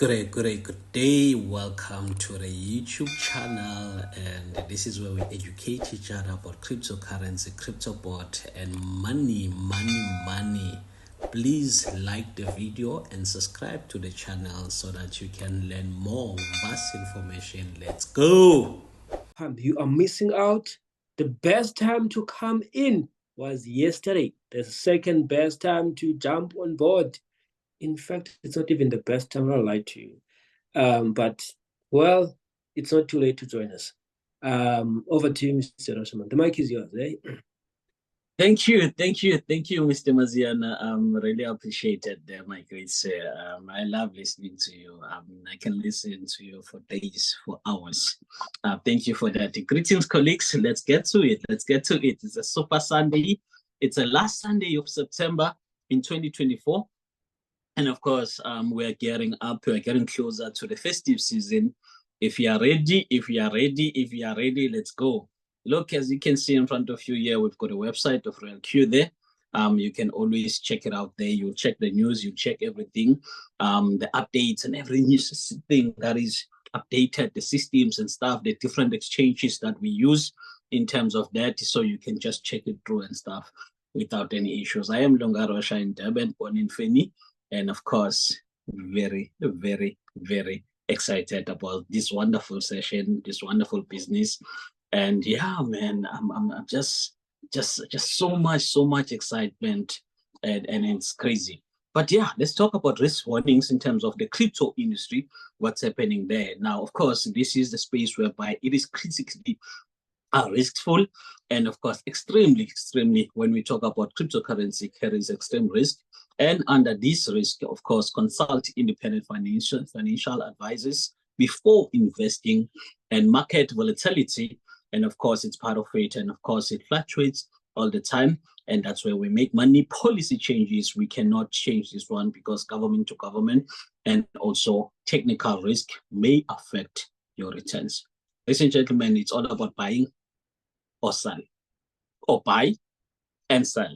Good day. Welcome to the YouTube channel, and this is where we educate each other about cryptocurrency, crypto bot, and money. Please like the video and subscribe to the channel so that you can learn more vast information. Let's go. You are missing out. The best time to come in was yesterday. The second best time to jump on board. In fact, it's not even the best time. I'll lie to you. But well, it's not too late to join us. Over to you, Mr. Roshaman. The mic is yours, eh? Thank you, Mr. Maziana. Really appreciated, my great sir. I love listening to you. I can listen to you for days, for hours. Thank you for that. Greetings, colleagues. Let's get to it. It's a super Sunday. It's the last Sunday of September in 2024. And of course, we're getting closer to the festive season. If you are ready, let's go. Look, as you can see in front of you here, we've got a website of RealQ there. You can always check it out there. You check the news, you check everything, the updates and every news thing that is updated, the systems and stuff, the different exchanges that we use in terms of that. So you can just check it through and stuff without any issues. I am Longarosha in Durban, born in Feni, and of course, very, very, very excited about this wonderful session, this wonderful business. And yeah, man, I'm just so much excitement, and it's crazy. But yeah, let's talk about risk warnings in terms of the crypto industry, what's happening there. Now, of course, this is the space whereby it is critically riskful, and of course, extremely, when we talk about cryptocurrency, carries extreme risk. And under this risk, of course, consult independent financial advisors before investing, and market volatility. And of course, it's part of it. And of course, it fluctuates all the time. And that's where we make money. Policy changes, we cannot change this one because government to government and also technical risk may affect your returns. Ladies and gentlemen, it's all about buying or sell, or buy and sell.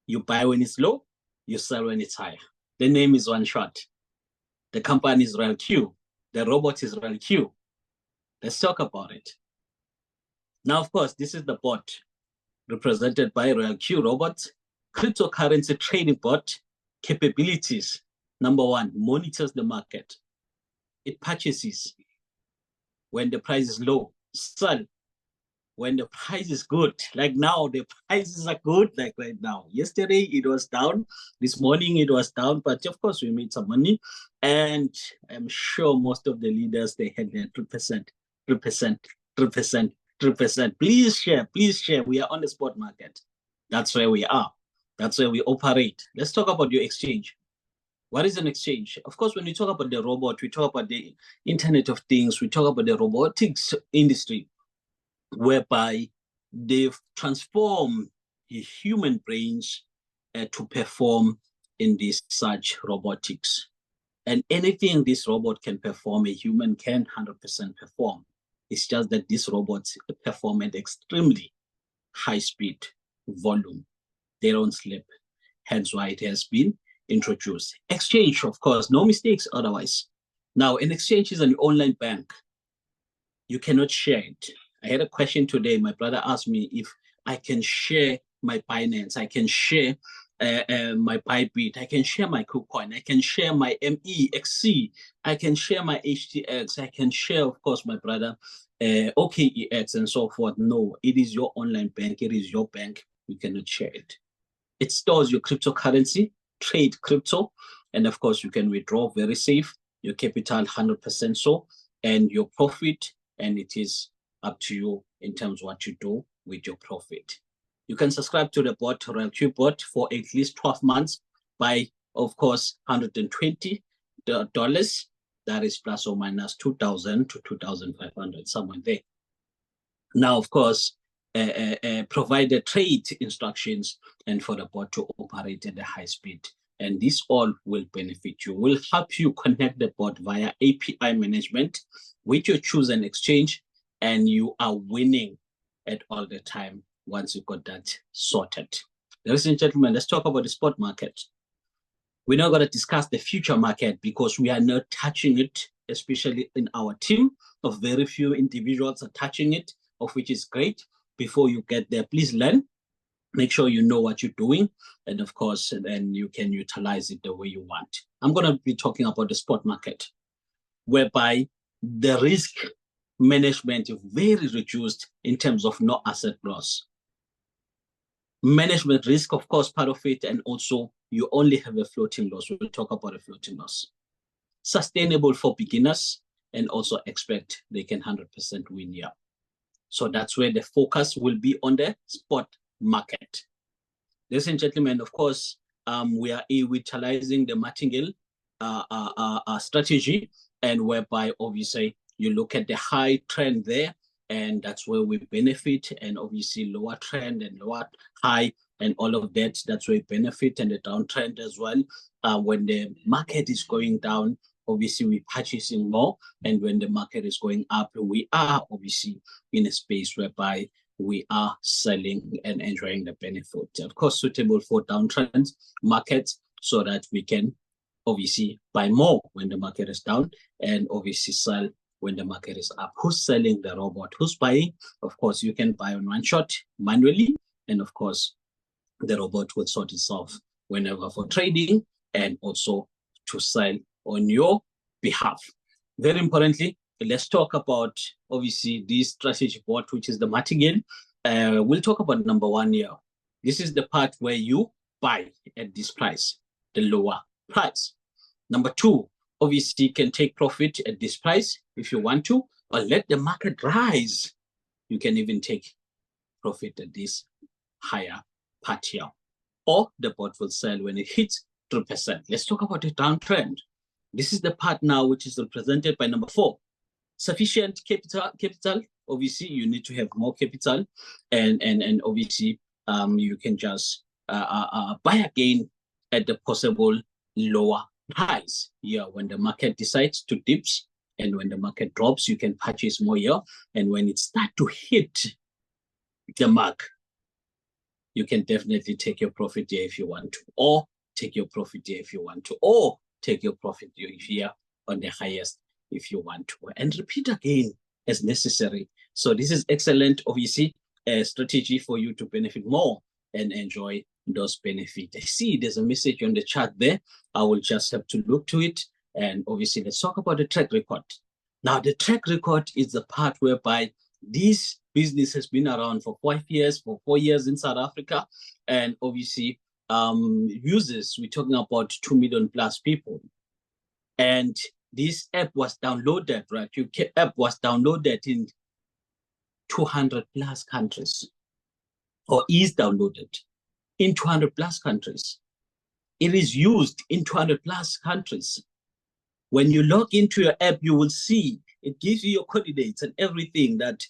You buy when it's low, you sell when it's high. The name is Oneshot. The company is RealQ. The robot is RealQ. Let's talk about it. Now, of course, this is the bot represented by RealQ robot, cryptocurrency trading bot. Capabilities: number one, monitors the market. It purchases when the price is low, sell when the price is good. Like now, the prices are good, like right now. Yesterday, it was down. This morning, it was down. But of course, we made some money. And I'm sure most of the leaders, they had their 3%. Please share. We are on the spot market. That's where we are. That's where we operate. Let's talk about your exchange. What is an exchange? Of course, when we talk about the robot, we talk about the Internet of Things, we talk about the robotics industry, whereby they've transformed the human brains to perform in this such robotics. And anything this robot can perform, a human can 100% perform. It's just that these robots perform at extremely high speed, volume. They don't sleep. Hence why it has been introduced. Exchange, of course, no mistakes otherwise. Now, an exchange is an online bank. You cannot share it. I had a question today. My brother asked me if I can share my Binance, I can share my Bybit, I can share my KuCoin, I can share my MEXC, I can share my HTX, I can share, of course, my brother, OKEX and so forth. No, it is your online bank. It is your bank. You cannot share it. It stores your cryptocurrency, trade crypto, and of course, you can withdraw very safe, your capital 100% so, and your profit, and it is up to you in terms of what you do with your profit. You can subscribe to the bot, RealQ bot, for at least 12 months by, of course, $120. That is plus or minus 2,000 to 2,500, somewhere there. Now, of course, provide the trade instructions and for the bot to operate at a high speed. And this all will benefit you, will help you connect the bot via API management with your chosen exchange, and you are winning at all the time once you got that sorted. Ladies and gentlemen, let's talk about the spot market. We're not going to discuss the future market because we are not touching it, especially in our team of very few individuals are touching it, of which is great. Before you get there, please learn. Make sure you know what you're doing. And of course, then you can utilize it the way you want. I'm going to be talking about the spot market, whereby the risk management is very reduced in terms of no asset loss. Management risk, of course, part of it, and also you only have a floating loss. We'll talk about a floating loss. Sustainable for beginners, and also expect they can 100% win here. So that's where the focus will be on the spot market. Ladies and gentlemen, of course, we are utilizing the martingale strategy, and whereby obviously you look at the high trend there, and that's where we benefit, and obviously lower trend and lower high and all of that, that's where we benefit, and the downtrend as well. When the market is going down, obviously we're purchasing more, and when the market is going up, we are obviously in a space whereby we are selling and enjoying the benefit. Of course, suitable for downtrend markets so that we can obviously buy more when the market is down and obviously sell when the market is up. Who's selling the robot? Who's buying? Of course, you can buy on Oneshot manually, and of course, the robot will sort itself whenever for trading and also to sell on your behalf. Very importantly, let's talk about obviously this strategy board, which is the martingale. We'll talk about number one here. This is the part where you buy at this price, the lower price. Number two, obviously you can take profit at this price if you want to, or let the market rise. You can even take profit at this higher part here, or the bot will sell when it hits 3%. Let's talk about the downtrend. This is the part now which is represented by number four. Sufficient capital. Obviously, you need to have more capital, and obviously, you can just buy again at the possible lower price. Yeah, when the market decides to dips, and when the market drops, you can purchase more here. And when it starts to hit the mark, you can definitely take your profit here if you want to, or take your profit here if you want to, or take your profit here on the highest if you want to, and repeat again as necessary. So this is excellent, obviously, a strategy for you to benefit more and enjoy those benefits. I see there's a message on the chat there. I will just have to look to it. And obviously, let's talk about the track record. Now, the track record is the part whereby this business has been around for 5 years, for 4 years in South Africa. And obviously, users, we're talking about 2 million plus people. And this app was downloaded, right? App was downloaded in 200 plus countries, or is downloaded in 200 plus countries. It is used in 200 plus countries. When you log into your app, you will see it gives you your coordinates and everything that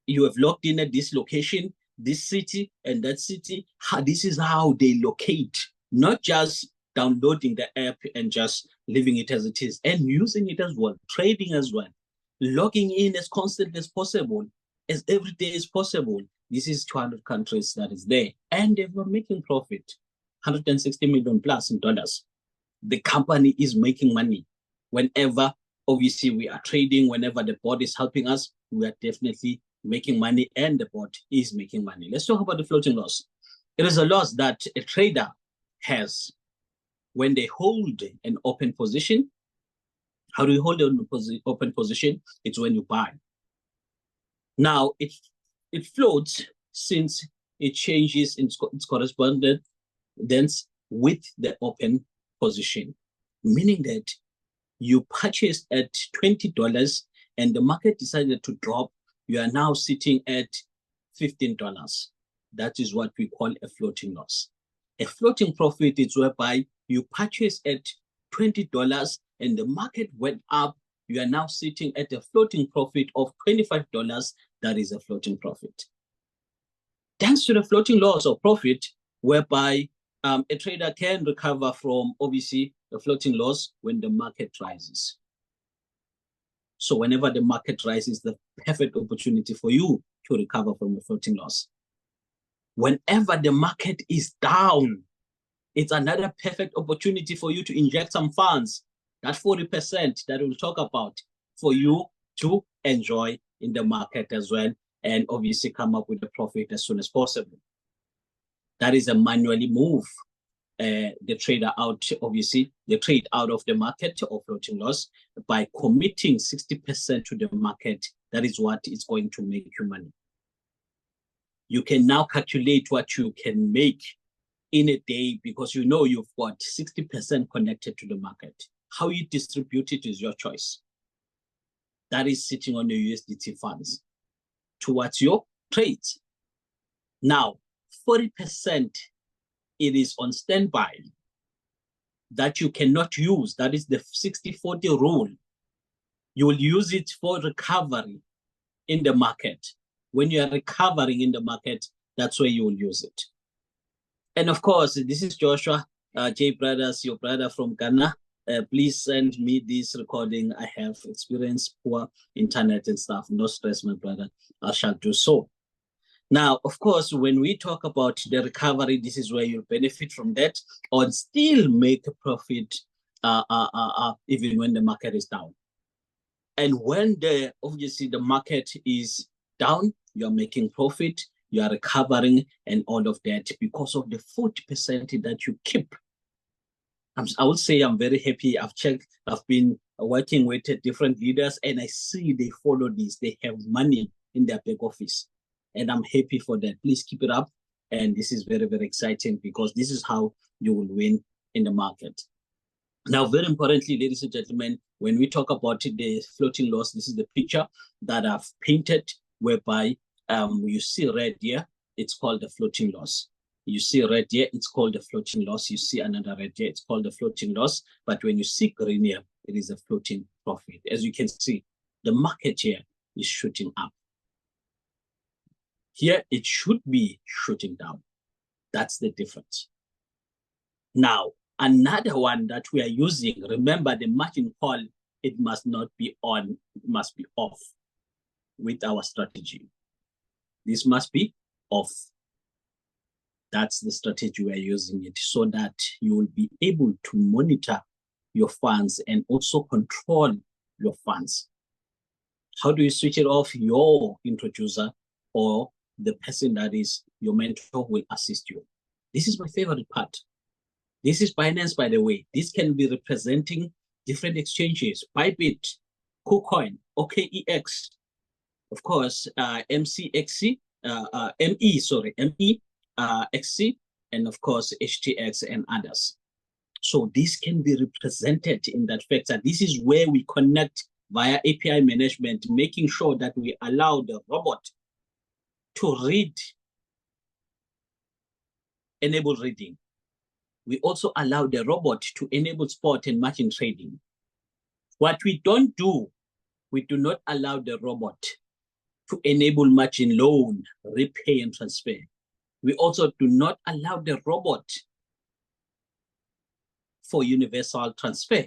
you have logged in at this location, this city, and that city. This is how they locate, not just downloading the app and just leaving it as it is, and using it as well, trading as well, logging in as constantly as possible, as every day as possible. This is 200 countries that is there, and they were making profit, 160 million plus in dollars. The company is making money. Whenever, obviously, we are trading, whenever the board is helping us, we are definitely making money, and the board is making money. Let's talk about the floating loss. It is a loss that a trader has when they hold an open position. How do you hold an open position? It's when you buy. Now, it floats since it changes its correspondence with the open position, meaning that you purchased at $20 and the market decided to drop, you are now sitting at $15. That is what we call a floating loss. A floating profit is whereby you purchase at $20 and the market went up, you are now sitting at a floating profit of $25. That is a floating profit. Thanks to the floating loss or profit, whereby a trader can recover from, obviously, the floating loss when the market rises. So whenever the market rises, the perfect opportunity for you to recover from the floating loss. Whenever the market is down, It's another perfect opportunity for you to inject some funds, that 40% that we'll talk about, for you to enjoy in the market as well, and obviously come up with a profit as soon as possible. That is a manually move the trader out, obviously, the trade out of the market or floating loss by committing 60% to the market. That is what is going to make you money. You can now calculate what you can make in a day because you know you've got 60% connected to the market. How you distribute it is your choice. That is sitting on the USDT funds towards your trades. Now, 40% it is on standby that you cannot use. That is the 60-40 rule. You will use it for recovery in the market. When you are recovering in the market, that's where you will use it. And of course, this is Joshua J. Brothers, your brother from Ghana. Please send me this recording. I have experienced poor internet and stuff. No stress, my brother. I shall do so. Now, of course, when we talk about the recovery, this is where you'll benefit from that or still make a profit even when the market is down. And when obviously the market is down, you're making profit, you are recovering and all of that because of the 40% that you keep. I would say I'm very happy. I've checked, I've been working with different leaders and I see they follow this. They have money in their back office. And I'm happy for that. Please keep it up. And this is very, very exciting because this is how you will win in the market. Now, very importantly, ladies and gentlemen, when we talk about the floating loss, this is the picture that I've painted whereby you see red here, it's called the floating loss. You see red here, it's called the floating loss. You see another red here, it's called the floating loss. But when you see green here, it is a floating profit. As you can see, the market here is shooting up. Here, it should be shooting down. That's the difference. Now, another one that we are using, remember the margin call, it must not be on, it must be off with our strategy. This must be off. That's the strategy we are using it so that you will be able to monitor your funds and also control your funds. How do you switch it off? Your introducer or the person that is your mentor will assist you. This is my favorite part. This is Binance, by the way. This can be representing different exchanges, Bybit, KuCoin, OKEX, of course, MCXC, XC, and of course, HTX and others. So this can be represented in that factor. This is where we connect via API management, making sure that we allow the robot to read, enable reading. We also allow the robot to enable spot and margin trading. What we don't do, we do not allow the robot to enable margin loan, repay and transfer. We also do not allow the robot for universal transfer.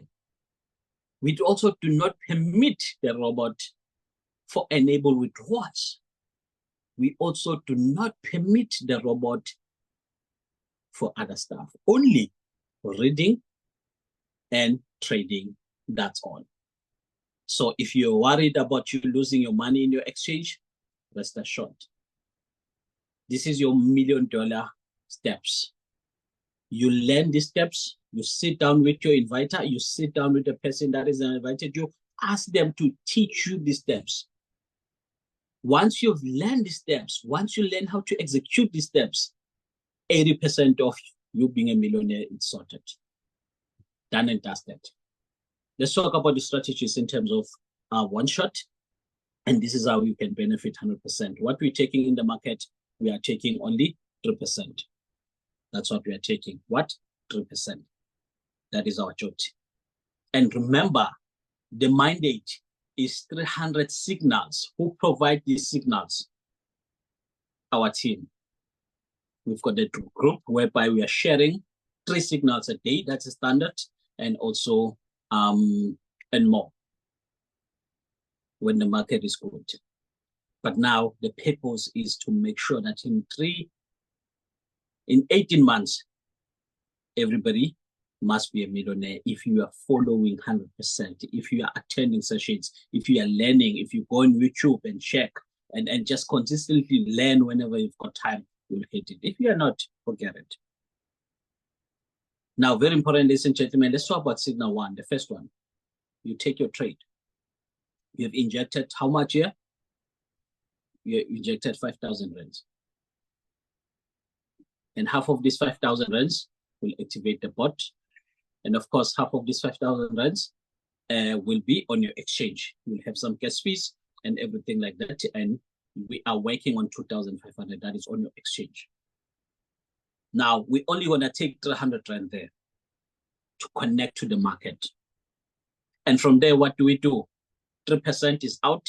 We also do not permit the robot for enable withdrawals. We also do not permit the robot for other stuff, only reading and trading, that's all. So if you're worried about you losing your money in your exchange, rest assured. This is your $1 million steps. You learn these steps, you sit down with your inviter, you sit down with the person that has invited you, ask them to teach you these steps. Once you've learned these steps, once you learn how to execute these steps, 80% of you being a millionaire is sorted. Done and dusted. Let's talk about the strategies in terms of Oneshot. And this is how you can benefit 100%. What we're taking in the market, we are taking only 3%. That's what we are taking. What? 3%. That is our duty. And remember, the mandate is 300 signals. Who provide these signals? Our team. We've got a group whereby we are sharing 3 signals a day. That's a standard. And also, and more when the market is good. But now the purpose is to make sure that in 18 months, everybody must be a millionaire if you are following 100%, if you are attending sessions, if you are learning, if you go on YouTube and check and just consistently learn whenever you've got time, you'll hit it. If you are not, forget it. Now, very important, ladies and gentlemen, let's talk about signal one, the first one. You take your trade. You have injected how much here? You injected 5,000 rands. And half of these 5,000 rands will activate the bot. And of course, half of these 5,000 rands will be on your exchange. You'll have some gas fees and everything like that. And we are working on 2,500. That is on your exchange. Now, we're only going to take 300 rand there to connect to the market. And from there, what do we do? 3% is out,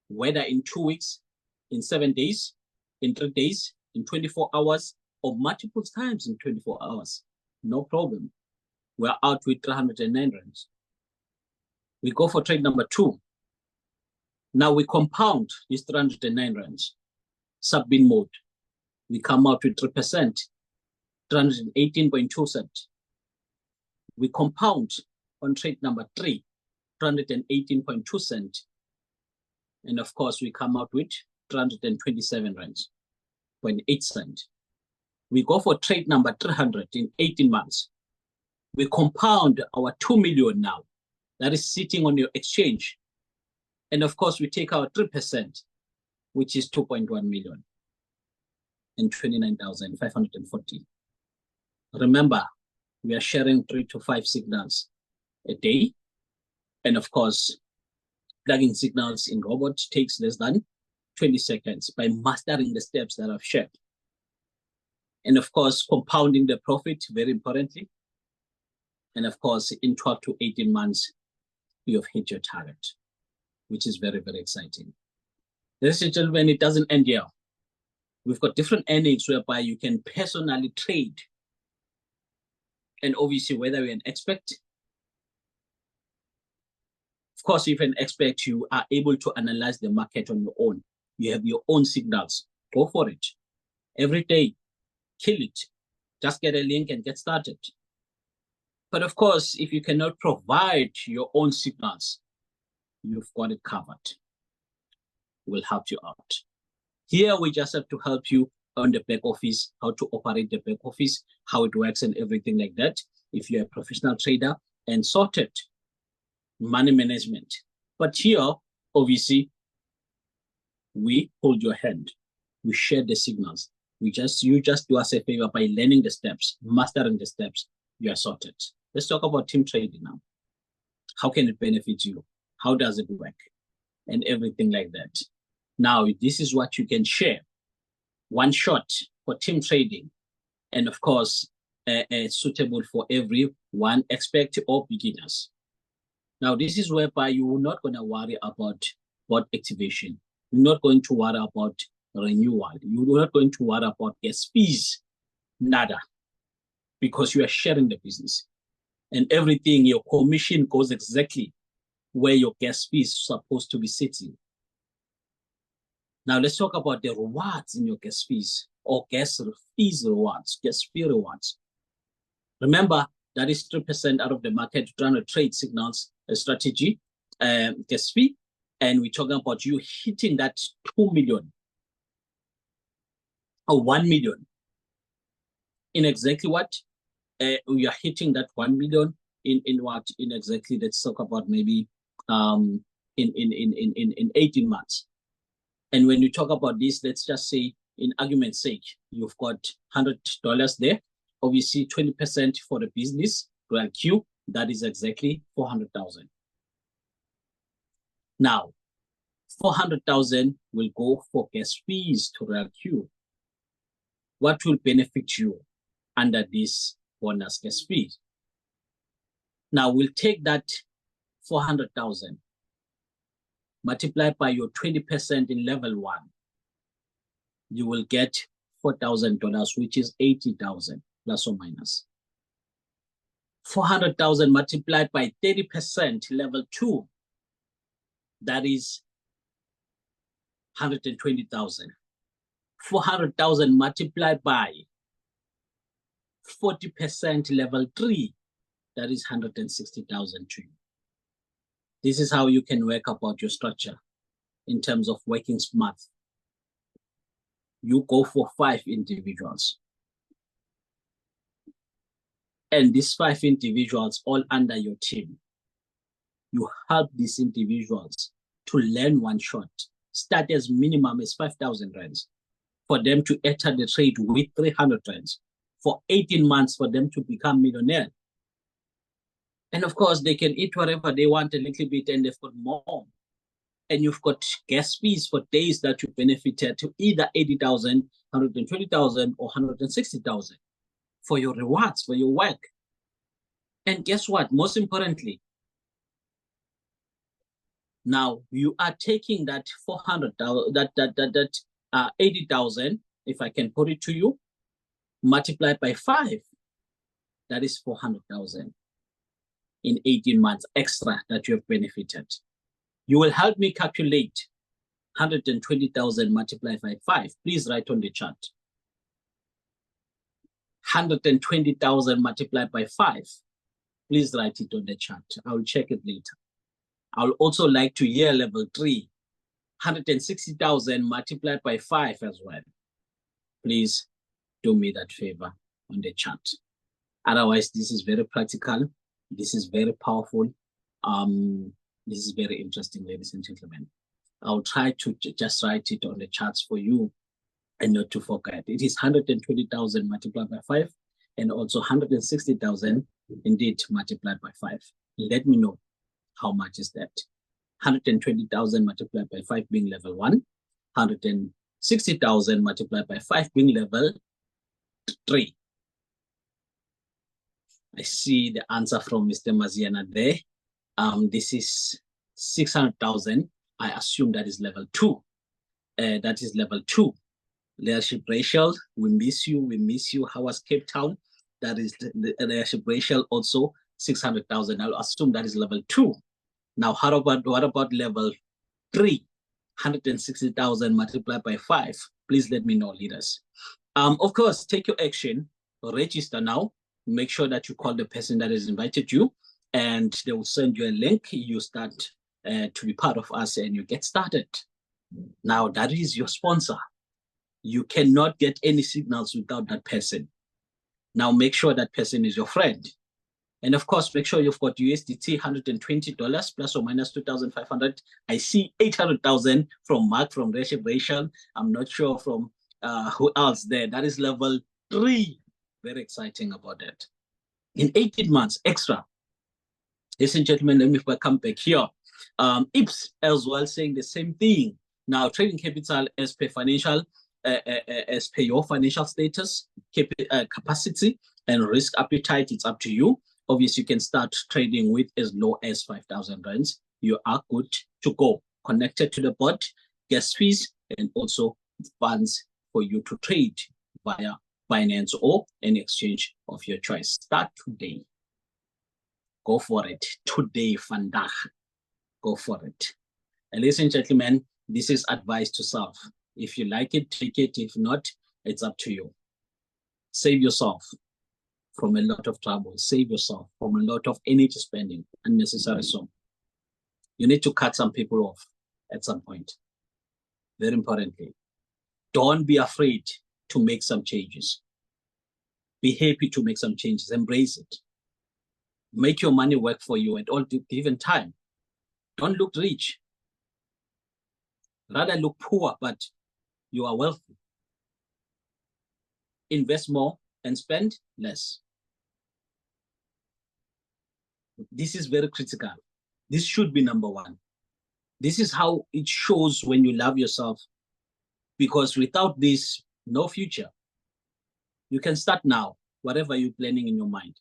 whether in 2 weeks, in 7 days, in 3 days, in 24 hours, or multiple times in 24 hours. No problem. We're out with 309 rands. We go for trade number 2. Now we compound these 309 rands. Sub-bin mode. We come out with 3%, 318.2 cents. We compound on trade number 3, 318.2 cents. And of course, we come out with 327 rands, 0.8 cents. We go for trade number 300 in 18 months. We compound our 2 million now. That is sitting on your exchange. And of course, we take our 3%, which is 2.1 million and 29,540. Remember, we are sharing 3 to 5 signals a day. And of course, plugging signals in robot takes less than 20 seconds by mastering the steps that I've shared. And of course, compounding the profit, very importantly. And of course, in 12 to 18 months, you have hit your target, which is very, very exciting. Ladies and gentlemen, it doesn't end here. We've got different earnings whereby you can personally trade. And obviously, whether you're an expert, of course, if you're an expert, you are able to analyze the market on your own. You have your own signals. Go for it. Every day, kill it. Just get a link and get started. But of course, if you cannot provide your own signals, you've got it covered. We'll help you out. Here, we just have to help you on the back office, how to operate the back office, how it works and everything like that. If you're a professional trader and sorted money management. But here, obviously, we hold your hand. We share the signals. You just do us a favor by learning the steps, mastering the steps, you are sorted. Let's talk about team trading now. How can it benefit you? How does it work? And everything like that. Now, this is what you can share. One shot for team trading. And of course, suitable for everyone, expert or beginners. Now, this is whereby you're not going to worry about bot activation. You're not going to worry about renewal. You're not going to worry about gas fees. Nada. Because you are sharing the business. And everything, your commission goes exactly where your gas fee is supposed to be sitting. Now, let's talk about the rewards in your gas fees or gas fees rewards, gas fee rewards. Remember, that is 3% out of the market trying to trade signals, a strategy, gas fee. And we're talking about you hitting that 2 million or 1 million in exactly what? We are hitting that 1 million in what? In exactly, let's talk about maybe in 18 months. And when you talk about this, let's just say, in argument's sake, you've got $100 there. Obviously, 20% for the business, Royal Q, that is exactly 400,000. Now, 400,000 will go for gas fees to Royal Q. What will benefit you under this bonus gas fee? Now, we'll take that 400,000 multiplied by your 20% in level 1. You will get $4,000, which is 80,000 plus or minus. 400,000 multiplied by 30% level 2, that is 120,000. 400,000 multiplied by 40% level 3, that is 160,000 to you. This is how you can work about your structure in terms of working smart. You go for 5 individuals. And these 5 individuals all under your team. You help these individuals to learn one shot. Start as minimum as 5,000 rands for them to enter the trade with 300 rands. For 18 months for them to become millionaire. And of course, they can eat whatever they want a little bit and they've got more. And you've got gas fees for days that you benefited to either 80,000, 120,000 or 160,000 for your rewards, for your work. And guess what? Most importantly, now you are taking that 400,000, that 80,000, if I can put it to you, multiplied by 5, that is 400,000 in 18 months extra that you have benefited. You will help me calculate 120,000 multiplied by 5. Please write on the chart. 120,000 multiplied by 5. Please write it on the chart. I'll check it later. I would also like to hear level 3, 160,000 multiplied by 5 as well. Please do me that favor on the chat. Otherwise, this is very practical. This is very powerful. This is very interesting, ladies and gentlemen. I'll try to just write it on the charts for you and not to forget. It is 120,000 multiplied by 5 and also 160,000 indeed multiplied by 5. Let me know how much is that. 120,000 multiplied by 5 being level 1, 160,000 multiplied by 5 being level 3. I see the answer from Mr. Maziana there. This is 600,000. I assume that is level 2. That is level 2. Leadership Rachel, we miss you. We miss you. How was Cape Town? That is the Leadership Rachel also 600,000. I'll assume that is level 2. Now, what about level 3? 160,000 multiplied by 5. Please let me know, leaders. Of course, take your action. Register now. Make sure that you call the person that has invited you, and they will send you a link. You start to be part of us, and you get started. Now, that is your sponsor. You cannot get any signals without that person. Now, make sure that person is your friend. And of course, make sure you've got USDT $120 plus or minus 2,500. I see 800,000 from Mark, from Rachel. I'm not sure from who else there. That is level 3. Very exciting about that. In 18 months extra. Ladies and gentlemen, let me come back here. IPS as well saying the same thing. Now, trading capital as per financial, as per your financial status, capacity, and risk appetite, it's up to you. Obviously, you can start trading with as low as 5,000 rands. You are good to go. Connected to the bot, gas fees, and also funds for you to trade via Binance or any exchange of your choice. Start today. Go for it. Today, vandaag. Go for it. And ladies and gentlemen, this is advice to self. If you like it, take it. If not, it's up to you. Save yourself from a lot of trouble. Save yourself from a lot of energy spending, unnecessary so. You need to cut some people off at some point. Very importantly, don't be afraid to make some changes. Be happy to make some changes. Embrace it. Make your money work for you at all given time. Don't look rich. Rather look poor, but you are wealthy. Invest more and spend less. This is very critical. This should be number 1. This is how it shows when you love yourself, because without this, no future. You can start now, whatever you're planning in your mind.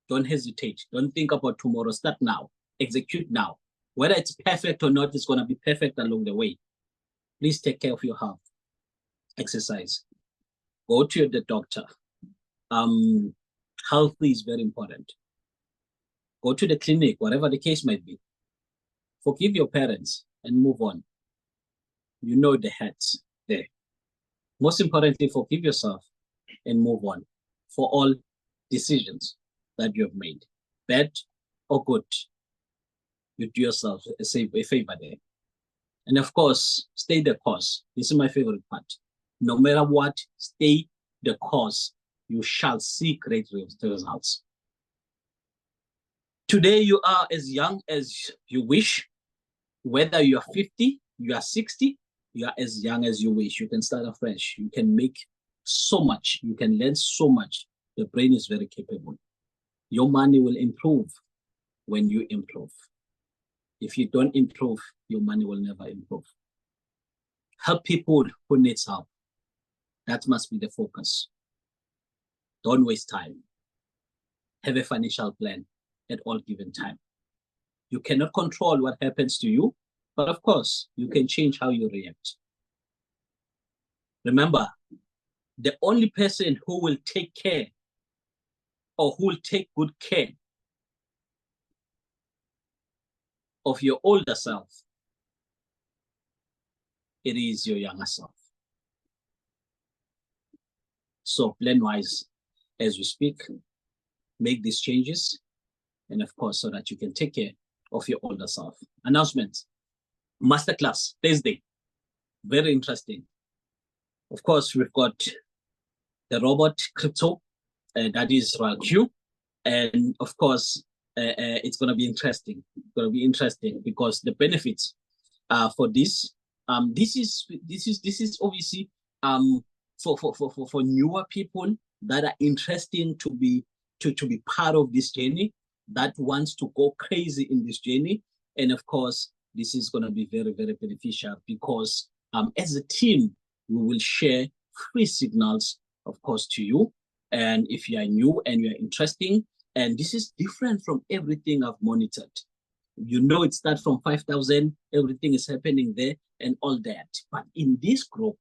Don't hesitate. Don't think about tomorrow. Start now. Execute now. Whether it's perfect or not, it's going to be perfect along the way. Please take care of your health. Exercise. Go to the doctor. Health is very important. Go to the clinic, whatever the case might be. Forgive your parents and move on. You know the hurts there. Most importantly, forgive yourself and move on. for all decisions that you have made, bad or good. You do yourself a favor there. And of course, stay the course. This is my favorite part. No matter what, stay the course. You shall see great results. Today, you are as young as you wish. Whether you are 50, you are 60, you are as young as you wish. You can start afresh. You can make so much. You can learn so much. The brain is very capable. Your money will improve when you improve. If you don't improve, your money will never improve. Help people who need help. That must be the focus. Don't waste time. Have a financial plan at all given time. You cannot control what happens to you, but of course, you can change how you react. Remember, the only person who will take care or who will take good care of your older self, it is your younger self. So plan wise as we speak, make these changes, and of course, so that you can take care of your older self. Announcement, masterclass, Thursday, very interesting. Of course, we've got the robot crypto, that is RAQ, and of course, it's going to be interesting. It's going to be interesting because the benefits for this, this is obviously for newer people that are interesting to be part of this journey, that wants to go crazy in this journey. And of course, this is going to be very, very beneficial because as a team, we will share free signals, of course, to you. And if you are new and you are interested, and this is different from everything I've monitored. You know, it starts from 5,000, everything is happening there and all that. But in this group,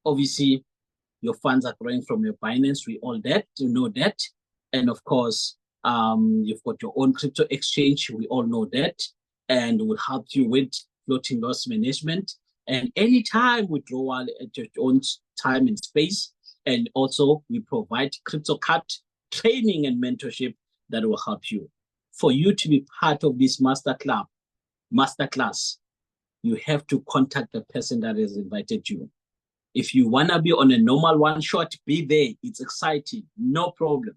obviously, your funds are growing from your Binance, we all that, you know that. And of course, you've got your own crypto exchange, we all know that. And will help you with floating loss management and anytime withdrawal at your own time and space. And also, we provide crypto card training and mentorship that will help you. For you to be part of this masterclass, you have to contact the person that has invited you. If you want to be on a normal one shot, be there. It's exciting, no problem.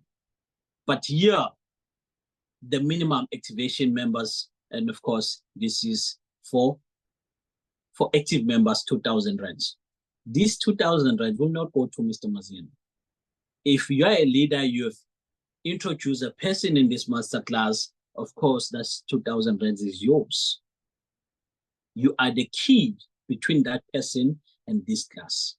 But here, the minimum activation members, and of course, this is for active members, 2,000 rands. These 2,000 rands will not go to Mr. Mazian. If you are a leader, you've introduced a person in this masterclass, of course, that's 2,000 rands is yours. You are the key between that person and this class.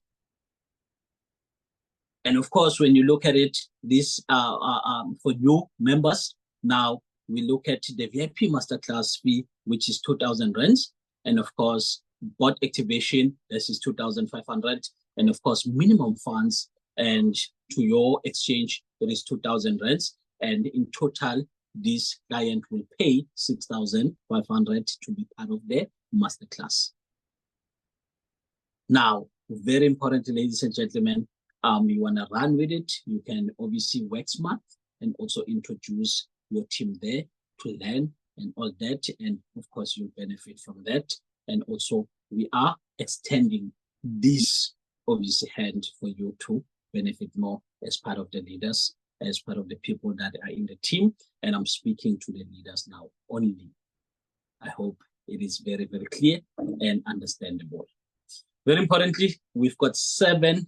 And of course, when you look at it, this for new members, now we look at the VIP masterclass fee, which is 2,000 rands. And of course, bot activation, this is 2,500. And of course, minimum funds and to your exchange, there is 2,000 rands. And in total, this client will pay 6,500 to be part of the masterclass. Now, very important, ladies and gentlemen, you want to run with it, you can obviously work smart and also introduce your team there to learn and all that. And of course, you benefit from that. And also, we are extending this obviously hand for you to benefit more as part of the leaders, as part of the people that are in the team. And I'm speaking to the leaders now only. I hope it is very, very clear and understandable. Very importantly, we've got 7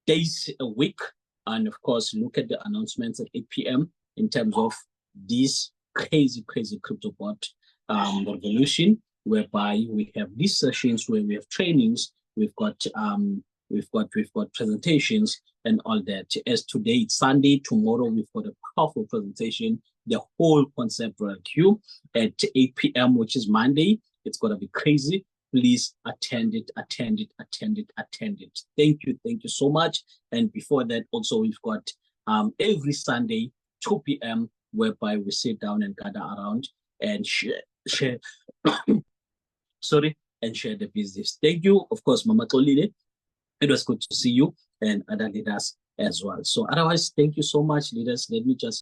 days a week. And of course, look at the announcements at 8 p.m. in terms of this crazy crypto bot revolution, whereby we have these sessions where we have trainings, we've got presentations and all that. As today it's Sunday, tomorrow we've got a powerful presentation, the whole concept RAQ at 8 p.m., which is Monday. It's gonna be crazy. Please attend it. Thank you so much. And before that, also we've got every Sunday 2 p.m. whereby we sit down and gather around and share and share the business. Thank you, of course, Mama Tolile. It was good to see you and other leaders as well. So otherwise, thank you so much, leaders. Let me just